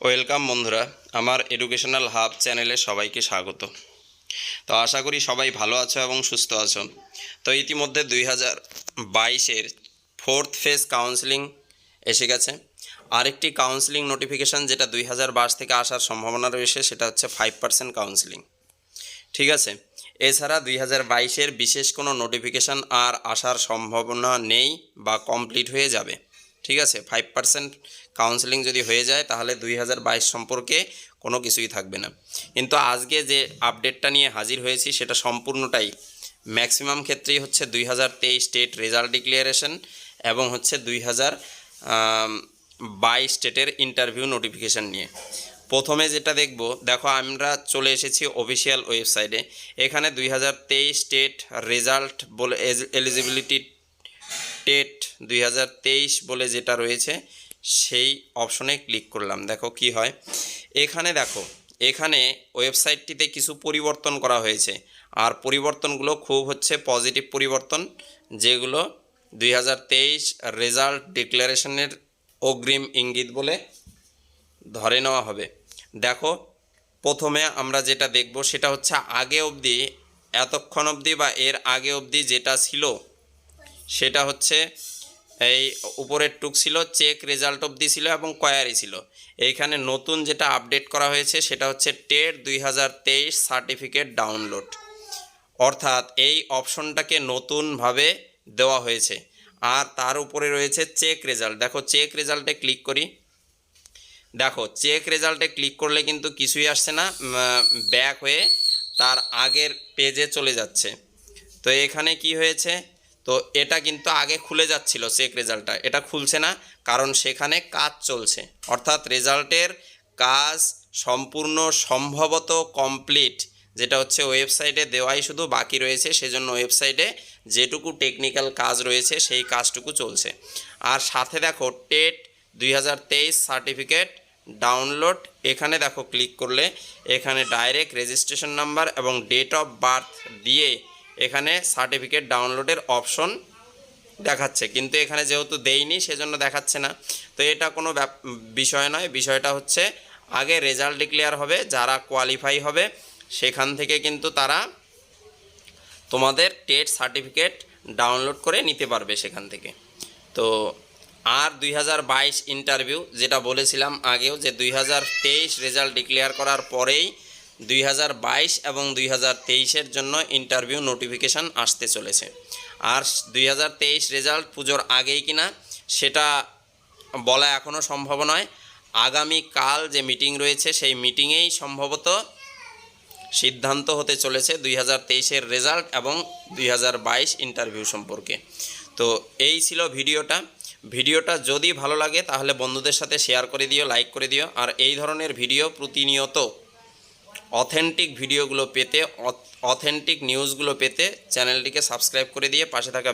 Welcome বন্ধুরা, আমার educational hub চ্যানেলে সবাইকে স্বাগত। তো আশা করি সবাই ভালো আছো এবং সুস্থ আছো। তো ইতিমধ্যে 2022-এর ফোর্থ ফেজ কাউন্সেলিং এসে গেছে। আরেকটি কাউন্সেলিং নোটিফিকেশান যেটা 2022 থেকে আসার সম্ভাবনা রয়েছে, সেটা হচ্ছে 5% কাউন্সেলিং। ঠিক আছে, এছাড়া 2022-এর বিশেষ কোনো নোটিফিকেশান আর আসার সম্ভাবনা নেই বা কমপ্লিট হয়ে যাবে। ঠিক আছে, 5% কাউন্সেলিং যদি হয়ে যায় তাহলে 2022 সম্পর্কে কোনো কিছুই থাকবে না। কিন্তু আজকে যে আপডেটটা নিয়ে হাজির হয়েছি সেটা সম্পূর্ণটাই ম্যাক্সিমাম ক্ষেত্রেই হচ্ছে 2023 স্টেট রেজাল্ট ডিক্লারেশন এবং হচ্ছে 2022 স্টেটের ইন্টারভিউ নোটিফিকেশান নিয়ে। প্রথমে যেটা দেখো আমরা চলে এসেছি অফিসিয়াল ওয়েবসাইটে। এখানে 2023 স্টেট রেজাল্ট বলে এলিজিবিলিটি টেট 2023 বলে যেটা রয়েছে সেই অপশনে ক্লিক করলাম। দেখো কি হয় এখানে। দেখো এখানে ওয়েবসাইটটিতে কিছু পরিবর্তন করা হয়েছে, আর পরিবর্তনগুলো খুব হচ্ছে পজিটিভ পরিবর্তন, যেগুলো 2023 রেজাল্ট ডিক্লারেশনের অগ্রিম ইঙ্গিত বলে ধরে নেওয়া হবে। দেখো প্রথমে আমরা যেটা দেখব সেটা হচ্ছে আগে অবধি, এতক্ষণ অবধি বা এর আগে অবধি যেটা ছিল সেটা হচ্ছে এই উপরের টুক ছিল চেক রেজাল্ট অবধি ছিল এবং কোয়ারি ছিল। এইখানে নতুন যেটা আপডেট করা হয়েছে সেটা হচ্ছে টেট 2023 সার্টিফিকেট ডাউনলোড, অর্থাৎ এই অপশনটাকে নতুনভাবে দেওয়া হয়েছে। আর তার উপরে রয়েছে চেক রেজাল্ট। দেখো চেক রেজাল্টে ক্লিক করি। দেখো চেক রেজাল্টে ক্লিক করলে কিন্তু কিছুই আসছে না, ব্যাক হয়ে তার আগের পেজে চলে যাচ্ছে। তো এখানে কি হয়েছে, তো এটা কিন্তু আগে খুলে যাচ্ছিল চেক রেজাল্টটা, এটা খুলছে না কারণ সেখানে কাজ চলছে, অর্থাৎ রেজাল্টের কাজ সম্পূর্ণ সম্ভবত কমপ্লিট, যেটা হচ্ছে ওয়েবসাইটে দেওয়াই শুধু বাকি রয়েছে। সেজন্য ওয়েবসাইটে যেটুকু টেকনিক্যাল কাজ রয়েছে সেই কাজটুকু চলছে। আর সাথে দেখো টেট 2023 সার্টিফিকেট ডাউনলোড, এখানে দেখো ক্লিক করলে এখানে ডাইরেক্ট রেজিস্ট্রেশন নাম্বার এবং ডেট অফ বার্থ দিয়ে এখানে সার্টিফিকেট ডাউনলোডের অপশন দেখাচ্ছে, কিন্তু এখানে যেহেতু দেইনি সেজন্য দেখাচ্ছে না। তো এটা কোনো বিষয় নয়, বিষয়টা হচ্ছে আগে রেজাল্ট ডিক্লেয়ার হবে, যারা কোয়ালিফাই হবে সেখান থেকে কিন্তু তারা তোমাদের টেট সার্টিফিকেট ডাউনলোড করে নিতে পারবে সেখান থেকে। তো আর 2022 ইন্টারভিউ যেটা বলেছিলাম আগেও, যে 2023 রেজাল্ট ডিক্লেয়ার করার পরেই 2022 এবং 2023-এর জন্য ইন্টারভিউ নোটিফিকেশান আসতে চলেছে। আর 2023 রেজাল্ট পুজোর আগেই কিনা সেটা বলা এখনও সম্ভব নয়। আগামীকাল যে মিটিং রয়েছে সেই মিটিংয়েই সম্ভবত সিদ্ধান্ত হতে চলেছে 2023-এর রেজাল্ট এবং 2022 ইন্টারভিউ সম্পর্কে। তো এই ছিল ভিডিওটা যদি ভালো লাগে তাহলে বন্ধুদের সাথে শেয়ার করে দিও, লাইক করে দিও। আর এই ধরনের ভিডিও প্রতিনিয়ত অথেন্টিক ভিডিওগুলো পেতে, অথেন্টিক নিউজগুলো পেতে চ্যানেলটিকে সাবস্ক্রাইব করে দিয়ে পাশে থাকা